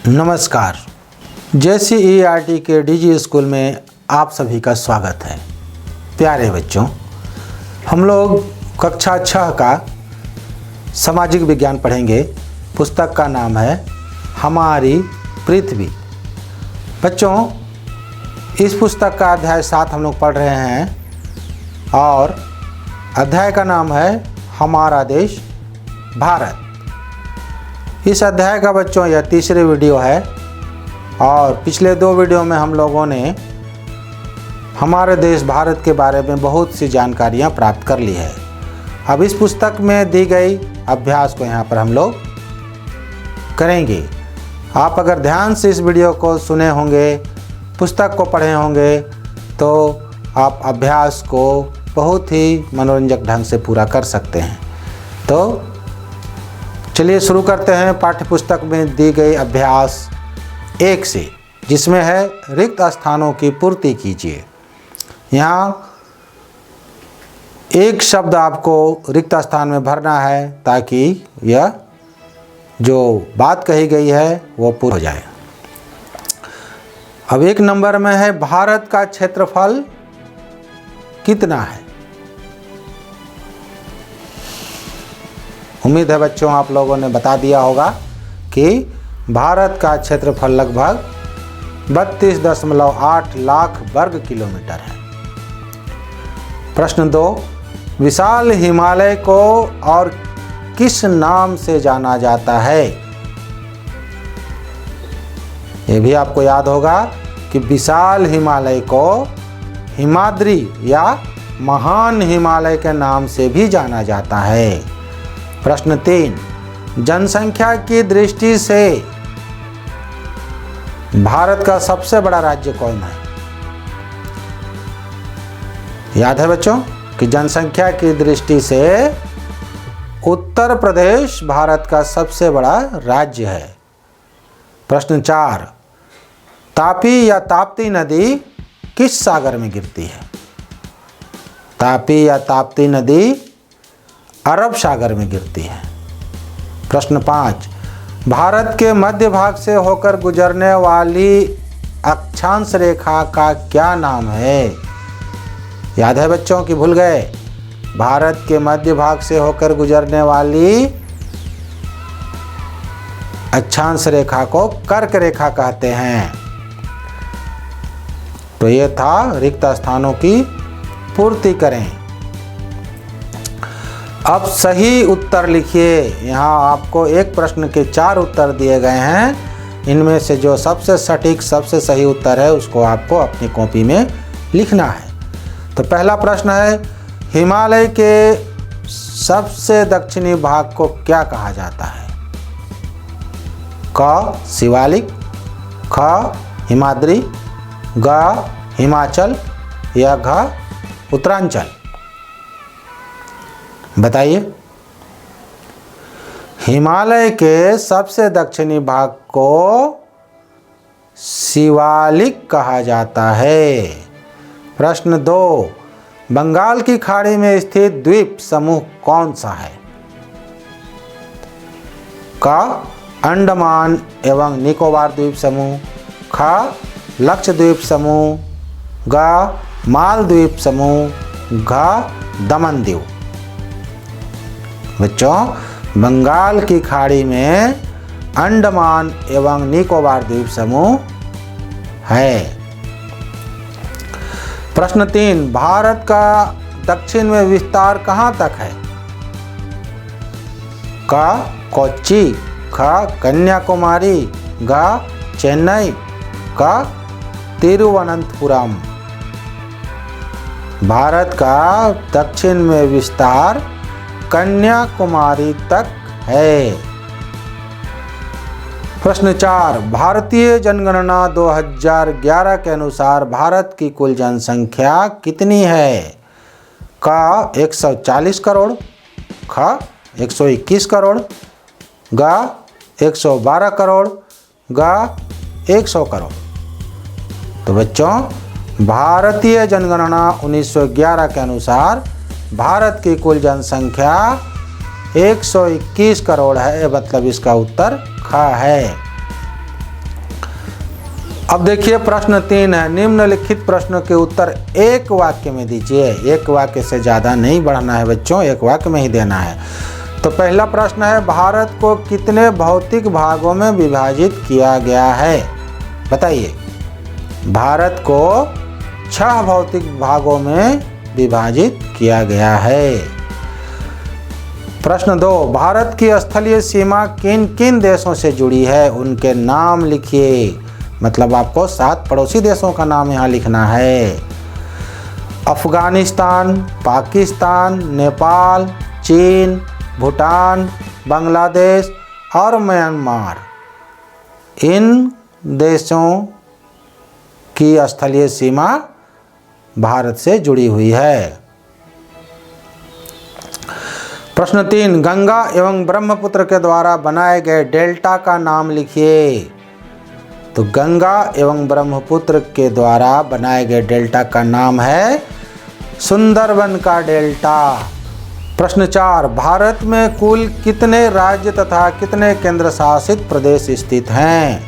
नमस्कार। JCERT के DG school में आप सभी का स्वागत है। प्यारे बच्चों, हम लोग कक्षा 6 का सामाजिक विज्ञान पढ़ेंगे। पुस्तक का नाम है हमारी पृथ्वी। बच्चों, इस पुस्तक का अध्याय 7 हम लोग पढ़ रहे हैं और अध्याय का नाम है हमारा देश भारत। इस अध्याय का बच्चों यह तीसरी वीडियो है और पिछले 2 वीडियो में हम लोगों ने हमारे देश भारत के बारे में बहुत सी जानकारियां प्राप्त कर ली है। अब इस पुस्तक में दी गई अभ्यास को यहाँ पर हम लोग करेंगे। आप अगर ध्यान से इस वीडियो को सुने होंगे, पुस्तक को पढ़े होंगे, तो आप अभ्यास को बहुत ही मनोरंजक ढंग से पूरा कर सकते हैं। तो चलिए शुरू करते हैं पाठ्य पुस्तक में दी गई अभ्यास 1 से, जिसमें है रिक्त स्थानों की पूर्ति कीजिए। यहाँ एक शब्द आपको रिक्त स्थान में भरना है ताकि यह जो बात कही गई है वो पूरी हो जाए। अब 1 नंबर में है भारत का क्षेत्रफल कितना है। उम्मीद है बच्चों आप लोगों ने बता दिया होगा कि भारत का क्षेत्रफल लगभग 32.8 लाख वर्ग किलोमीटर है। प्रश्न 2, विशाल हिमालय को और किस नाम से जाना जाता है। यह भी आपको याद होगा कि विशाल हिमालय को हिमाद्री या महान हिमालय के नाम से भी जाना जाता है। प्रश्न 3, जनसंख्या की दृष्टि से भारत का सबसे बड़ा राज्य कौन है। याद है बच्चों कि जनसंख्या की दृष्टि से उत्तर प्रदेश भारत का सबसे बड़ा राज्य है। प्रश्न 4, तापी या ताप्ती नदी किस सागर में गिरती है। तापी या ताप्ती नदी अरब सागर में गिरती है। प्रश्न 5, भारत के मध्य भाग से होकर गुजरने वाली अक्षांश रेखा का क्या नाम है। याद है बच्चों कि भूल गए। भारत के मध्य भाग से होकर गुजरने वाली अक्षांश रेखा को कर्क रेखा कहते हैं। तो ये था रिक्त स्थानों की पूर्ति करें। अब सही उत्तर लिखिए। यहाँ आपको एक प्रश्न के 4 उत्तर दिए गए हैं। इनमें से जो सबसे सटीक सबसे सही उत्तर है उसको आपको अपनी कॉपी में लिखना है। तो पहला प्रश्न है, हिमालय के सबसे दक्षिणी भाग को क्या कहा जाता है। क शिवालिक, ख हिमाद्री, ग हिमाचल या घ उत्तरांचल। बताइए। हिमालय के सबसे दक्षिणी भाग को शिवालिक कहा जाता है। प्रश्न 2, बंगाल की खाड़ी में स्थित द्वीप समूह कौन सा है। क अंडमान एवं निकोबार द्वीप समूह, ख लक्षद्वीप समूह, ग मालद्वीप समूह, घ दमन द्वीप। बच्चों, बंगाल की खाड़ी में अंडमान एवं निकोबार द्वीप समूह है। प्रश्न 3, भारत का दक्षिण में विस्तार कहाँ तक है। क कोच्चि, ख कन्याकुमारी, ग चेन्नई, क तिरुवनंतपुरम। भारत का दक्षिण में विस्तार कन्याकुमारी तक है। प्रश्न 4, भारतीय जनगणना 2011 के अनुसार भारत की कुल जनसंख्या कितनी है। क 140 करोड़, ख 121 करोड़, ग 112 करोड़, ग 100 करोड़। तो बच्चों, भारतीय जनगणना 1911 के अनुसार भारत की कुल जनसंख्या 121 करोड़ है, मतलब इसका उत्तर ख है। अब देखिए प्रश्न 3 है, निम्नलिखित प्रश्नों के उत्तर एक वाक्य में दीजिए। एक वाक्य से ज़्यादा नहीं बढ़ना है बच्चों, एक वाक्य में ही देना है। तो पहला प्रश्न है, भारत को कितने भौतिक भागों में विभाजित किया गया है? बताइए। भारत को 6 भौतिक भागों में विभाजित किया गया है। प्रश्न 2, भारत की स्थलीय सीमा किन किन देशों से जुड़ी है? उनके नाम लिखिए। मतलब आपको 7 पड़ोसी देशों का नाम यहाँ लिखना है। अफगानिस्तान, पाकिस्तान, नेपाल, चीन, भूटान, बांग्लादेश और म्यांमार। इन देशों की स्थलीय सीमा भारत से जुड़ी हुई है। प्रश्न 3, गंगा एवं ब्रह्मपुत्र के द्वारा बनाए गए डेल्टा का नाम लिखिए। तो गंगा एवं ब्रह्मपुत्र के द्वारा बनाए गए डेल्टा का नाम है सुंदरबन का डेल्टा। प्रश्न 4, भारत में कुल कितने राज्य तथा कितने केंद्र शासित प्रदेश स्थित हैं?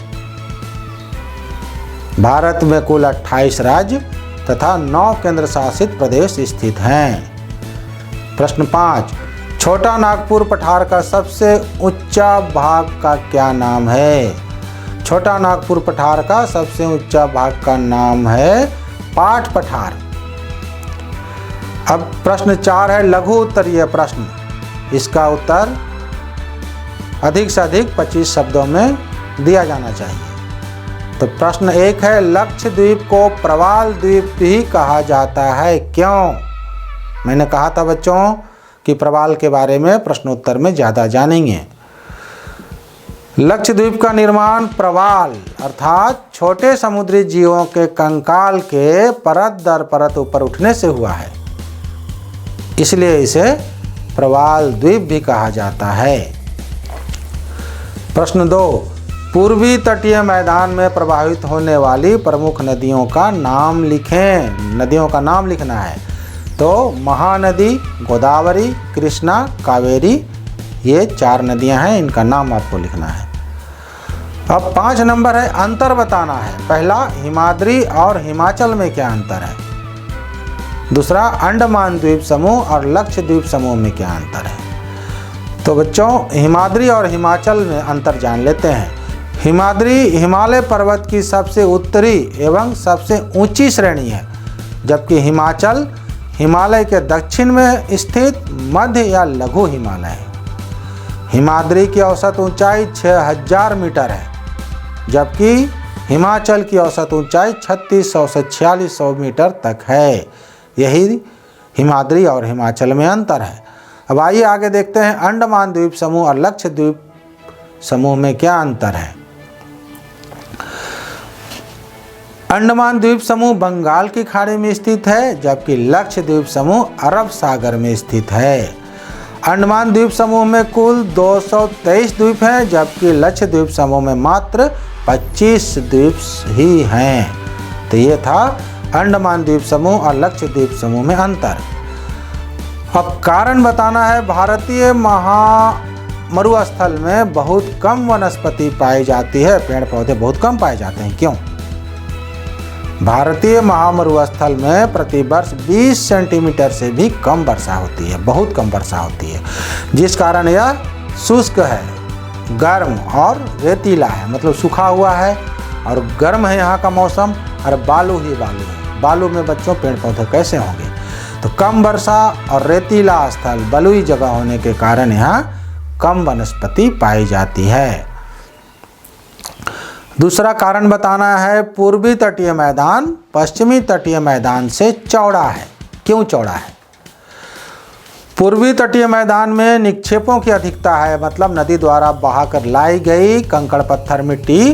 भारत में कुल 28 राज्य तथा 9 केंद्र शासित प्रदेश स्थित हैं। प्रश्न 5, छोटा नागपुर पठार का सबसे ऊंचा भाग का क्या नाम है? छोटा नागपुर पठार का सबसे ऊंचा भाग का नाम है पाट पठार। अब प्रश्न 4 है लघु उत्तरीय प्रश्न। इसका उत्तर अधिक से अधिक 25 शब्दों में दिया जाना चाहिए। तो प्रश्न 1 है, लक्षद्वीप को प्रवाल द्वीप भी कहा जाता है, क्यों? मैंने कहा था बच्चों कि प्रवाल के बारे में प्रश्नोत्तर में ज़्यादा जानेंगे। लक्षद्वीप का निर्माण प्रवाल अर्थात छोटे समुद्री जीवों के कंकाल के परत दर परत ऊपर उठने से हुआ है, इसलिए इसे प्रवाल द्वीप भी कहा जाता है। प्रश्न 2, पूर्वी तटीय मैदान में प्रवाहित होने वाली प्रमुख नदियों का नाम लिखें। नदियों का नाम लिखना है। तो महानदी, गोदावरी, कृष्णा, कावेरी, ये 4 नदियां हैं, इनका नाम आपको लिखना है। अब 5 नंबर है, अंतर बताना है। पहला, हिमाद्री और हिमाचल में क्या अंतर है? दूसरा, अंडमान द्वीप समूह और लक्षद्वीप समूह में क्या अंतर है? तो बच्चों हिमाद्री और हिमाचल में अंतर जान लेते हैं। हिमाद्री हिमालय पर्वत की सबसे उत्तरी एवं सबसे ऊंची श्रेणी है, जबकि हिमाचल हिमालय के दक्षिण में स्थित मध्य या लघु हिमालय है। हिमाद्री की औसत ऊंचाई 6000 मीटर है, जबकि हिमाचल की औसत ऊंचाई 3600 से 4600 मीटर तक है। यही हिमाद्री और हिमाचल में अंतर है। अब आइए आगे देखते हैं अंडमान द्वीप समूह और लक्षद्वीप समूह में क्या अंतर है। अंडमान द्वीप समूह बंगाल की खाड़ी में स्थित है, जबकि लक्षद्वीप समूह अरब सागर में स्थित है। अंडमान द्वीप समूह में कुल 223 द्वीप हैं, जबकि लक्षद्वीप समूह में मात्र 25 द्वीप ही हैं। तो ये था अंडमान द्वीप समूह और लक्षद्वीप समूह में अंतर। अब कारण बताना है, भारतीय मरुस्थल में बहुत कम वनस्पति पाई जाती है, पेड़ पौधे बहुत कम पाए जाते हैं, क्यों? भारतीय महामरुस्थल में प्रतिवर्ष 20 सेंटीमीटर से भी कम वर्षा होती है, बहुत कम वर्षा होती है, जिस कारण यह शुष्क है, गर्म और रेतीला है, मतलब सूखा हुआ है और गर्म है यहाँ का मौसम, और बालू ही बालू है। बालू में बच्चों पेड़ पौधे कैसे होंगे? तो कम वर्षा और रेतीला स्थल, बलुई जगह होने के कारण यहाँ कम वनस्पति पाई जाती है। दूसरा कारण बताना है, पूर्वी तटीय मैदान पश्चिमी तटीय मैदान से चौड़ा है। क्यों चौड़ा है? पूर्वी तटीय मैदान में निक्षेपों की अधिकता है, मतलब नदी द्वारा बहाकर लाई गई कंकड़ पत्थर मिट्टी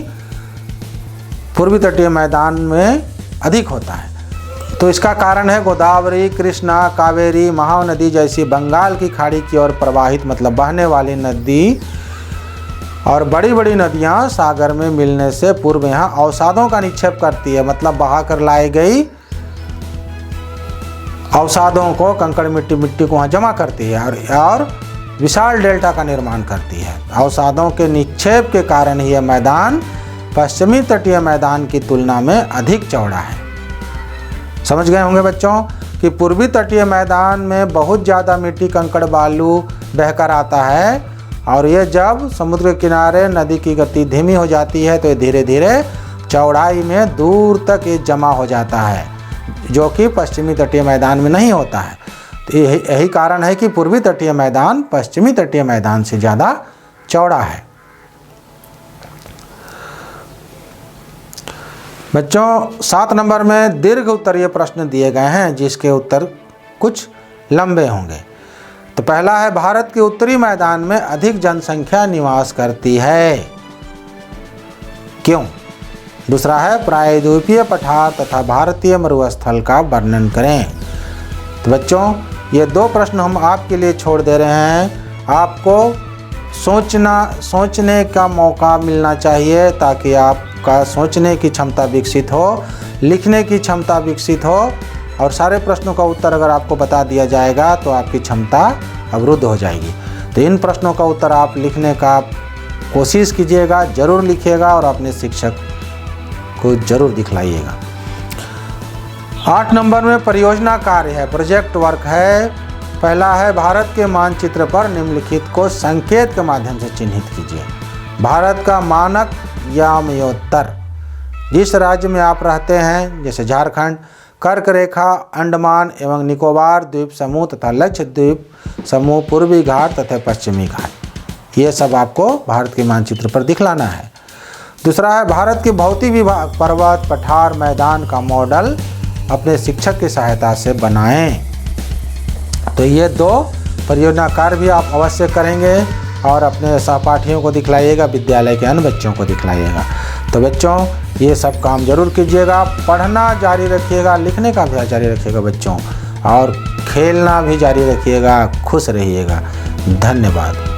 पूर्वी तटीय मैदान में अधिक होता है। तो इसका कारण है गोदावरी, कृष्णा, कावेरी, महानदी जैसी बंगाल की खाड़ी की ओर प्रवाहित, मतलब बहने वाली नदी और बड़ी बड़ी नदियां सागर में मिलने से पूर्व यहाँ अवसादों का निक्षेप करती है, मतलब बहाकर लाई गई अवसादों को, कंकड़ मिट्टी को वहाँ जमा करती है और विशाल डेल्टा का निर्माण करती है। अवसादों के निक्षेप के कारण ही यह मैदान पश्चिमी तटीय मैदान की तुलना में अधिक चौड़ा है। समझ गए होंगे बच्चों कि पूर्वी तटीय मैदान में बहुत ज़्यादा मिट्टी कंकड़ बालू बहकर आता है और ये जब समुद्र के किनारे नदी की गति धीमी हो जाती है तो ये धीरे धीरे चौड़ाई में दूर तक ये जमा हो जाता है, जो कि पश्चिमी तटीय मैदान में नहीं होता है। तो यही कारण है कि पूर्वी तटीय मैदान पश्चिमी तटीय मैदान से ज़्यादा चौड़ा है। बच्चों 7 नंबर में दीर्घ उत्तरीय प्रश्न दिए गए हैं जिसके उत्तर कुछ लंबे होंगे। तो पहला है भारत के उत्तरी मैदान में अधिक जनसंख्या निवास करती है, क्यों? दूसरा है प्रायद्वीपीय पठार तथा भारतीय मरुस्थल का वर्णन करें। तो बच्चों ये 2 प्रश्न हम आपके लिए छोड़ दे रहे हैं, आपको सोचने का मौका मिलना चाहिए ताकि आपका सोचने की क्षमता विकसित हो, लिखने की क्षमता विकसित हो और सारे प्रश्नों का उत्तर अगर आपको बता दिया जाएगा तो आपकी क्षमता अवरुद्ध हो जाएगी। तो इन प्रश्नों का उत्तर आप लिखने का कोशिश कीजिएगा, ज़रूर लिखिएगा और अपने शिक्षक को ज़रूर दिखलाइएगा। 8 नंबर में परियोजना कार्य है, प्रोजेक्ट वर्क है। पहला है भारत के मानचित्र पर निम्नलिखित को संकेत के माध्यम से चिन्हित कीजिए। भारत का मानक यामयोत्तर, जिस राज्य में आप रहते हैं जैसे झारखंड, कर्क रेखा, अंडमान एवं निकोबार द्वीप समूह तथा लक्षद्वीप समूह, पूर्वी घाट तथा पश्चिमी घाट, ये सब आपको भारत के मानचित्र पर दिखलाना है। दूसरा है भारत के भौतिक विभाग पर्वत, पठार, मैदान का मॉडल अपने शिक्षक की सहायता से बनाएं। तो ये 2 परियोजना कार्य भी आप अवश्य करेंगे और अपने सहपाठियों को दिखलाइएगा, विद्यालय के अन्य बच्चों को दिखलाइएगा। तो बच्चों ये सब काम जरूर कीजिएगा, पढ़ना जारी रखिएगा, लिखने का भी जारी रखिएगा बच्चों, और खेलना भी जारी रखिएगा। खुश रहिएगा। धन्यवाद।